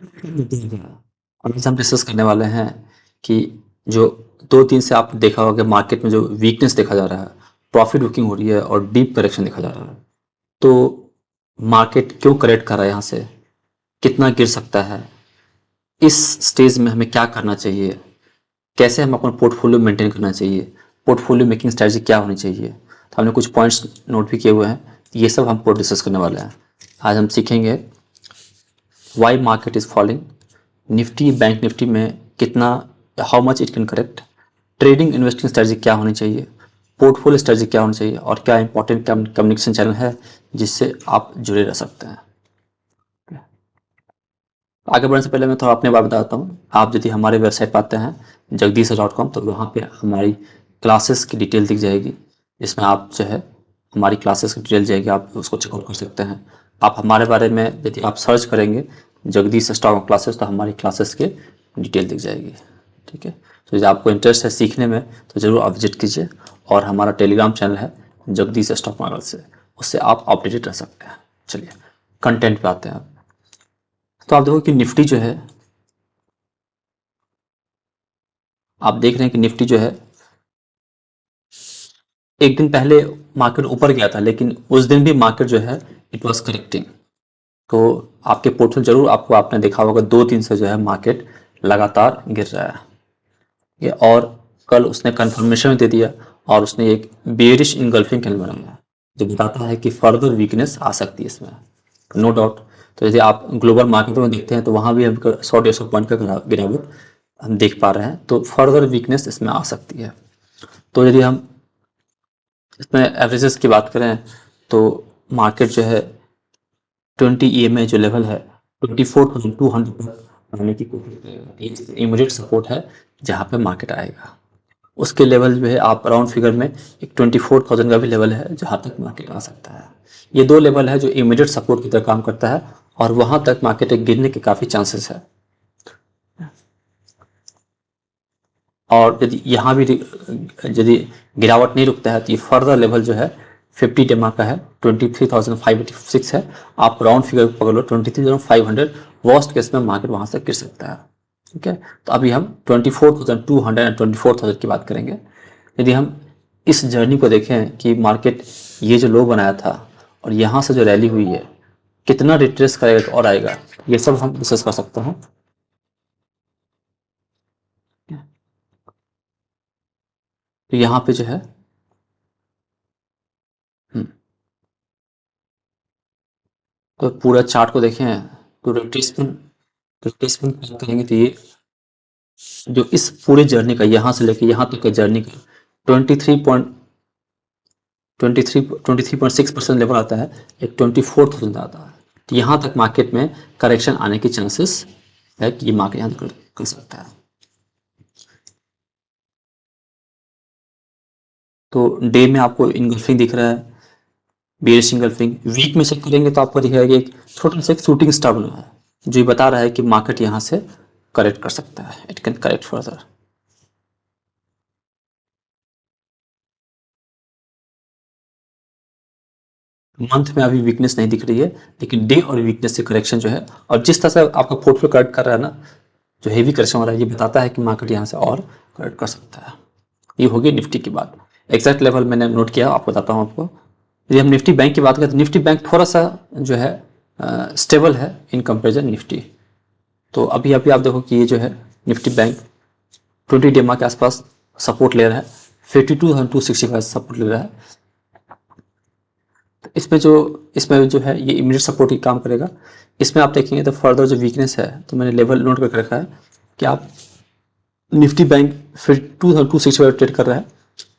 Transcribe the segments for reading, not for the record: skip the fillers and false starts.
और आज हम डिस्कस करने वाले हैं कि जो 2-3 से आपने देखा होगा मार्केट में जो वीकनेस देखा जा रहा है, प्रॉफिट बुकिंग हो रही है और डीप करेक्शन देखा जा रहा है। तो मार्केट क्यों करेक्ट कर रहा है यहाँ से? कितना गिर सकता है? इस स्टेज में हमें क्या करना चाहिए? कैसे हम अपना पोर्टफोलियो मेंटेन करना चाहिए? पोर्टफोलियो मेकिंग स्ट्रेटजी क्या होनी चाहिए? तो हमने कुछ पॉइंट्स नोट भी किए हुए हैं। ये सब हम डिस्कस करने वाले हैं। आज हम सीखेंगे why market is falling, Nifty bank Nifty में कितना, how much it can correct, trading investing strategy क्या होनी चाहिए, पोर्टफोलियो स्ट्रेटजी क्या होनी चाहिए और क्या इंपॉर्टेंट कम्युनिकेशन चैनल है जिससे आप जुड़े रह सकते हैं। आगे बढ़ने से पहले मैं थोड़ा अपने बारे में बताता हूँ। आप यदि हमारे वेबसाइट पर आते हैं jagdish.com तो वहाँ पे हमारी क्लासेस की डिटेल दिख जाएगी, जिसमें आप जो है हमारी क्लासेस की डिटेल जाएगी, आप उसको चेकआउट कर सकते हैं। आप हमारे बारे में यदि आप सर्च करेंगे जगदीश स्टॉक क्लासेस तो हमारी क्लासेस के डिटेल दिख जाएगी। ठीक है, तो यदि आपको इंटरेस्ट है सीखने में तो ज़रूर आप विजिट कीजिए। और हमारा टेलीग्राम चैनल है जगदीश स्टॉक मार्केट से, उससे आप अपडेटेड रह सकते हैं। चलिए कंटेंट पे आते हैं। तो आप देखो कि निफ्टी जो है, आप देख रहे हैं कि निफ्टी जो है एक दिन पहले मार्केट ऊपर गया था, लेकिन उस दिन भी मार्केट जो है इट वाज करेक्टिंग। तो आपके पोर्टफोलियो जरूर आपको आपने देखा होगा 2-3 से जो है मार्केट लगातार गिर रहा है ये। और कल उसने कंफर्मेशन दे दिया और उसने एक बेरिश इनगल्फिंग कैंडल बनाया जो बताता है कि फर्दर वीकनेस आ सकती है इसमें, नो डाउट। तो यदि आप ग्लोबल मार्केटों में देखते हैं तो वहाँ भी हम 100-150 पॉइंट का गिरावट हम देख पा रहे हैं, तो फर्दर वीकनेस इसमें आ सकती है। तो यदि हम इसमें एवरेजेस की बात करें तो मार्केट जो है 20 EMA जो लेवल है 24,200 पर आने की कोशिश करेगा। ये इमीडिएट सपोर्ट है जहाँ पे मार्केट आएगा। उसके लेवल जो है आप राउंड फिगर में एक 24,000 का भी लेवल है जहाँ तक मार्केट आ सकता है। ये दो लेवल है जो इमीडिएट सपोर्ट की तरह काम करता है और वहाँ तक मार्केट गिरने के काफ़ी चांसेस है। और यदि यहाँ भी यदि गिरावट नहीं रुकता है तो ये फर्दर लेवल जो है 50 डेमा का है 23,586 है। आप राउंड फिगर पकड़ लो 23,500, वर्स्ट केस में मार्केट वहाँ से गिर सकता है। ठीक है, तो अभी हम 24,200 एंड 24,000 की बात करेंगे। यदि हम इस जर्नी को देखें कि मार्केट ये जो लो बनाया था और यहाँ से जो रैली हुई है कितना रिट्रेस करेगा और आएगा, ये सब हम डिस्कस कर सकते हैं। तो यहाँ पे जो है तो पूरा चार्ट को देखें तो रिट्रेसमेंट करेंगे तो ये जो इस पूरे जर्नी का यहाँ से लेके यहाँ तक का जर्नी का 23.6% लेवल आता है, एक 24,000 आता है। तो यहाँ तक मार्केट में करेक्शन आने की चांसेस है कि ये मार्केट यहाँ कर सकता है। तो डे में आपको इनगल्फिंग दिख रहा है, बेयरिश इनगल्फिंग। वीक में चेक करेंगे तो आपको दिखेगा कि एक छोटा सा एक शूटिंग स्टार बना है जो ये बता रहा है कि मार्केट यहाँ से करेक्ट कर सकता है, it can correct further. Month में अभी वीकनेस नहीं दिख रही है, लेकिन डे और वीकनेस से करेक्शन जो है और जिस तरह से आपका पोर्टफोलियो करेक्ट कर रहा है ना, जो हेवी करेक्शन हो रहा है, ये बताता है कि मार्केट यहाँ से और करेक्ट कर सकता है। ये होगी निफ्टी की बात। एग्जैक्ट लेवल मैंने नोट किया, आपको बताता हूँ आपको। यदि हम निफ्टी बैंक की बात करें तो निफ्टी बैंक थोड़ा सा जो है स्टेबल है इन कंपेरिजन निफ्टी। तो अभी अभी आप देखो कि ये जो है निफ्टी बैंक 20 डेमा के आसपास सपोर्ट ले रहा है, 52,265 सपोर्ट ले रहा है। तो इसमें जो है ये इमीडिएट सपोर्ट ही काम करेगा। इसमें आप देखेंगे तो फर्दर जो वीकनेस है तो मैंने लेवल नोट करके रखा है कि आप निफ्टी बैंक 52,265 ट्रेड कर रहा है,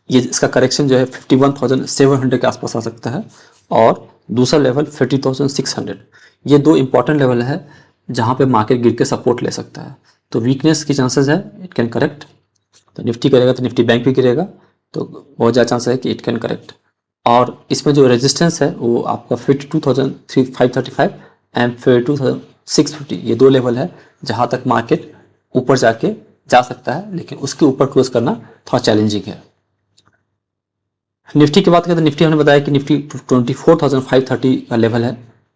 ये इसका करेक्शन जो है 51,700 के आसपास आ सकता है और दूसरा लेवल 50,600। ये दो इंपॉर्टेंट लेवल है जहाँ पे मार्केट गिर के सपोर्ट ले सकता है। तो वीकनेस की चांसेस है इट कैन करेक्ट। तो निफ्टी करेगा तो निफ्टी बैंक भी गिरेगा, तो बहुत ज़्यादा चांस है कि इट कैन करेक्ट। और इसमें जो रेजिस्टेंस है वो आपका 52,535 एंड 52,650, ये दो लेवल है जहाँ तक मार्केट ऊपर जाके जा सकता है, लेकिन उसके ऊपर क्लोज करना थोड़ा चैलेंजिंग है। निफ्टी की बात करें तो निफ्टी हमने बताया कि निफ्टी 24,530 का लेवल है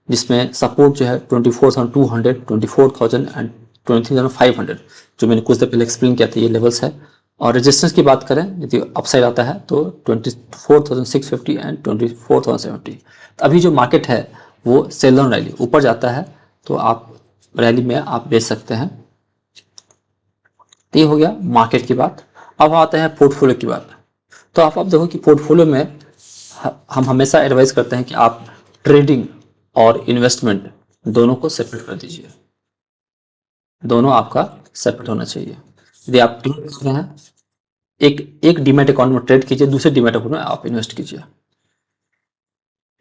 जिसमें सपोर्ट जो है 24,200, 24,000 एंड 23,500 जो मैंने कुछ देर पहले एक्सप्लेन किया था, ये लेवल्स है। और रेजिस्टेंस की बात करें, यदि अपसाइड आता है तो 24,650 एंड 24,070। अभी जो मार्केट है वो सेल ऑन रैली, ऊपर जाता है तो आप रैली में आप बेच सकते हैं। ये हो गया मार्केट की बात। अब आते हैं पोर्टफोलियो की बात। तो आप देखो कि पोर्टफोलियो में हम हमेशा एडवाइस करते हैं कि आप ट्रेडिंग और इन्वेस्टमेंट दोनों को सेपरेट कर दीजिए, दोनों आपका सेपरेट होना चाहिए। यदि आप ट्रेड कर रहे हैं, एक डीमैट अकाउंट में ट्रेड कीजिए, दूसरे डीमैट अकाउंट में आप इन्वेस्ट कीजिए।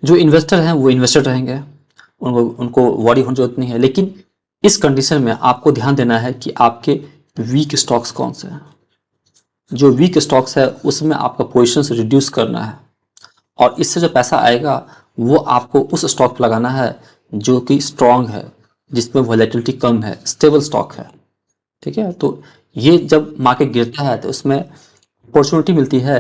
जो इन्वेस्टर हैं वो इन्वेस्टर रहेंगे, उनको वरी होने की जरूरत नहीं है। लेकिन इस कंडीशन में आपको ध्यान देना है कि आपके वीक स्टॉक्स कौन से हैं। जो वीक स्टॉक्स है उसमें आपका पोजीशन रिड्यूस करना है, और इससे जो पैसा आएगा वो आपको उस स्टॉक पर लगाना है जो कि स्ट्रांग है, जिसमें वॉलेटिलिटी कम है, स्टेबल स्टॉक है। ठीक है, तो ये जब मार्केट गिरता है तो उसमें अपॉर्चुनिटी मिलती है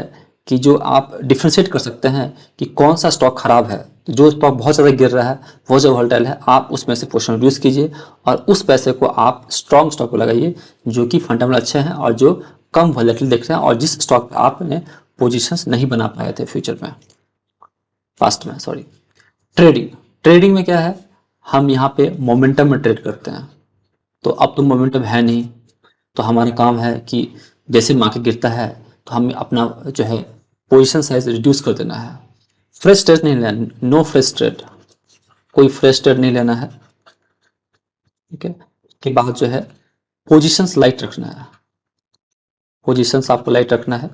कि जो आप डिफ्रेंशिएट कर सकते हैं कि कौन सा स्टॉक खराब है। तो जो स्टॉक बहुत ज़्यादा गिर रहा है, बहुत ज़्यादा वोलेटाइल है, आप उसमें से पोजीशन रिड्यूस कीजिए और उस पैसे को आप स्ट्रॉन्ग स्टॉक को लगाइए जो कि फंडामेंटल अच्छे हैं और जो कम वॉलेटिल दिख रहे हैं, और जिस स्टॉक पे आपने पोजीशंस नहीं बना पाए थे फ्यूचर में, पास्ट में, सॉरी। ट्रेडिंग में क्या है, हम यहाँ पे मोमेंटम में ट्रेड करते हैं। तो अब तो मोमेंटम है नहीं, तो हमारा काम है कि जैसे मार्केट गिरता है तो हमें अपना जो है पोजीशन साइज रिड्यूस कर देना है। फ्रेश ट्रेड नहीं लेना, नो फ्रेश ट्रेड, कोई फ्रेश ट्रेड नहीं लेना है। ठीक है, उसके बाद जो है पोजीशंस लाइट रखना है, पोजीशंस आपको लाइट रखना है।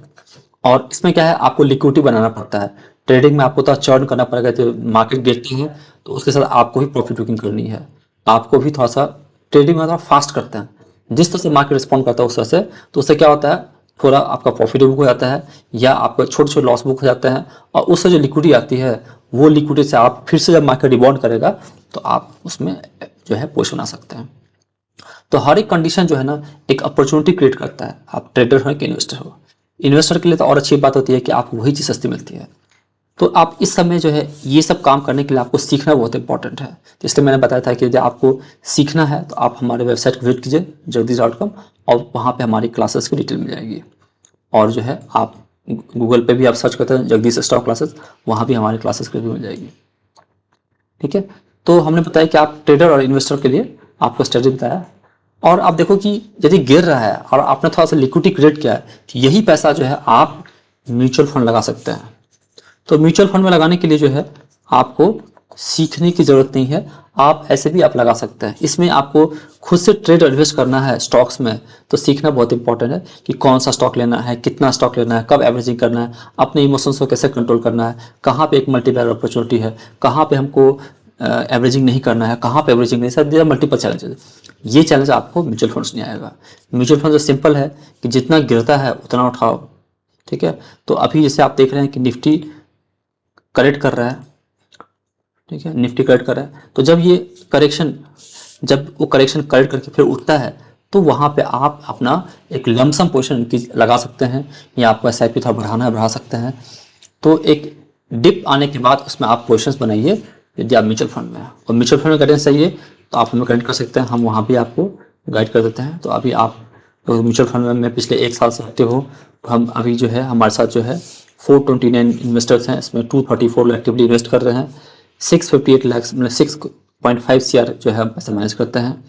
और इसमें क्या है, आपको लिक्विडिटी बनाना पड़ता है। ट्रेडिंग में आपको तो चर्न करना पड़ेगा, तो मार्केट गिरती है तो उसके साथ आपको ही प्रॉफिट बुकिंग करनी है, आपको भी थोड़ा सा ट्रेडिंग में थोड़ा फास्ट करते हैं, जिस तरह से मार्केट रिस्पॉन्ड करता है उस तरह से। तो उससे क्या होता है, थोड़ा आपका प्रॉफिट बुक हो जाता है या आपका छोटे छोटे लॉस बुक हो जाते हैं, और उससे जो लिक्विडिटी आती है वो लिक्विडिटी से आप फिर से जब मार्केट रिबाउंड करेगा तो आप उसमें जो है पोजीशन बना सकते हैं। तो हर एक कंडीशन जो है ना एक अपॉर्चुनिटी क्रिएट करता है, आप ट्रेडर हो कि इन्वेस्टर हो। इन्वेस्टर के लिए तो और अच्छी बात होती है कि आपको वही चीज़ सस्ती मिलती है। तो आप इस समय जो है ये सब काम करने के लिए आपको सीखना बहुत इंपॉर्टेंट है। तो इसलिए मैंने बताया था कि यदि आपको सीखना है तो आप हमारे वेबसाइट को विजिट कीजिए jagdish.com, और वहाँ पे हमारी क्लासेस की डिटेल मिल जाएगी। और जो है आप गूगल पे भी आप सर्च करते हैं जगदीश स्टॉक क्लासेस, वहाँ भी हमारी क्लासेस की मिल जाएगी। ठीक है, तो हमने बताया कि आप ट्रेडर और इन्वेस्टर के लिए आपको स्ट्रेटजी बताया। और आप देखो कि यदि गिर रहा है और आपने थोड़ा सा लिक्विडिटी क्रिएट किया है, तो यही पैसा जो है आप म्यूचुअल फंड लगा सकते हैं। तो म्यूचुअल फंड में लगाने के लिए जो है आपको सीखने की ज़रूरत नहीं है, आप ऐसे भी आप लगा सकते हैं। इसमें आपको खुद से ट्रेड इन्वेस्ट करना है स्टॉक्स में, तो सीखना बहुत इंपॉर्टेंट है कि कौन सा स्टॉक लेना है, कितना स्टॉक लेना है, कब एवरेजिंग करना है, अपने इमोशंस को कैसे कंट्रोल करना है, कहाँ पे एक मल्टीप्लायर अपॉर्चुनिटी है, कहाँ पे हमको एवरेजिंग नहीं करना है, कहाँ पे एवरेजिंग नहीं। सर मल्टीपल चैलेंजेस, ये चैलेंज आपको म्यूचुअल फंड्स नहीं आएगा। म्यूचुअल फंड जो सिंपल है कि जितना गिरता है उतना उठाओ। ठीक है, तो अभी जैसे आप देख रहे हैं कि निफ्टी करेक्ट कर रहा है, ठीक है, निफ्टी करेक्ट कर रहा है, तो जब ये करेक्शन, जब वो करेक्शन करेक्ट करके फिर उठता है तो वहाँ पे आप अपना एक लमसम पोजीशन लगा सकते हैं, या आपको एसआईपी थोड़ा बढ़ाना है बढ़ा सकते हैं। तो एक डिप आने के बाद उसमें आप पोजीशंस बनाइए यदि आप म्यूचुअल फंड में हैं, और म्यूचुअल फंड में गाइडेंस चाहिए तो आप हमें कनेक्ट कर सकते हैं, हम वहाँ भी आपको गाइड कर देते हैं। तो अभी आप तो म्यूचुअल फंड में पिछले 1 साल से एक्टिव हो, तो हम अभी जो है हमारे साथ जो है 429 इन्वेस्टर्स हैं, इसमें 234 लोग एक्टिवली इन्वेस्ट कर रहे हैं। 658 लाख मतलब 6.5 CR जो है पैसे मैनेज करते हैं।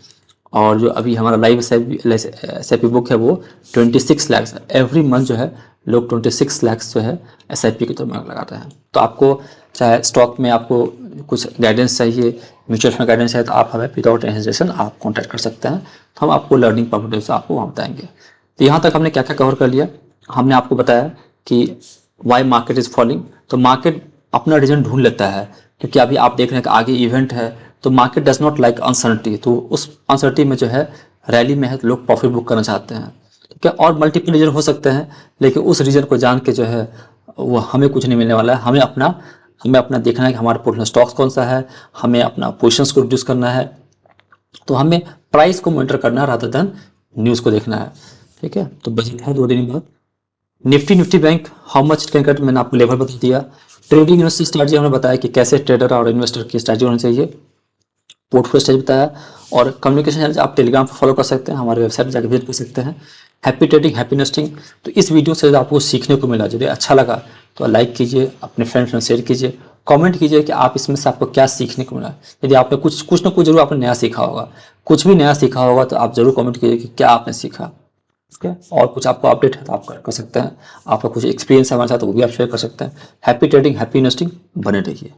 और जो अभी हमारा live S I P book है वो 26 लाख एवरी मंथ जो है लोग 26 लाख जो है SIP की तरफ लगाते हैं। तो आपको चाहे स्टॉक में आपको कुछ गाइडेंस चाहिए, म्यूचुअल फंड गाइडेंस चाहिए, तो आप हमें विदाउट रजिस्ट्रेशन आप कॉन्टैक्ट कर सकते हैं, तो हम आपको लर्निंग पर्पज से आपको वहाँ बताएंगे। तो यहाँ तक हमने क्या क्या कवर कर लिया। हमने आपको बताया कि वाई मार्केट इज़ फॉलिंग। तो मार्केट अपना रीजन ढूंढ लेता है, क्योंकि अभी आप देख रहे हैं कि आगे इवेंट है, तो market does not like uncertainty. तो उस अनसर्टिनिटी में जो है रैली में है तो लोग प्रॉफिट बुक करना चाहते हैं। ठीक है, और मल्टीपल रीजन हो सकते हैं, लेकिन उस रीजन को जान के जो है वो हमें कुछ नहीं मिलने वाला है। हमें अपना देखना है कि हमारे पोर्टफोलियो स्टॉक्स कौन सा है, हमें अपना पोजीशंस को रिड्यूस करना है, तो हमें प्राइस को मॉनिटर करना है रादर देन न्यूज़ को देखना है। ठीक है, तो बजट है 2 दिन बाद। Nifty bank how much can cut, मैंने आपको लेवल बता दिया। ट्रेडिंग इन्वेस्टर स्ट्रैटेजी हमने बताया कि कैसे ट्रेडर और इन्वेस्टर की स्ट्रैटेजी होनी चाहिए। पोर्टफोलियो स्ट्रेटजी बताया, और कम्युनिकेशन चैनल आप टेलीग्राम पर फॉलो कर सकते हैं, हमारे वेबसाइट पर जाकर विजिट कर सकते हैं। Happy trading happy investing. तो इस वीडियो से आपको सीखने को मिला, यदि अच्छा लगा तो लाइक कीजिए, अपने फ्रेंड्स में शेयर कीजिए, कमेंट कीजिए कि आप इसमें से आपको क्या सीखने को मिला। यदि आपने कुछ ना कुछ जरूर आपने नया सीखा होगा, कुछ भी नया सीखा होगा तो आप जरूर कमेंट कीजिए कि क्या आपने सीखा। ठीक है, और कुछ आपको अपडेट है तो आप कर सकते हैं, आपका कुछ एक्सपीरियंस है हमारे साथ वो भी आप शेयर कर सकते हैं। हैप्पी ट्रेडिंग हैप्पी इन्वेस्टिंग, बने रहिए।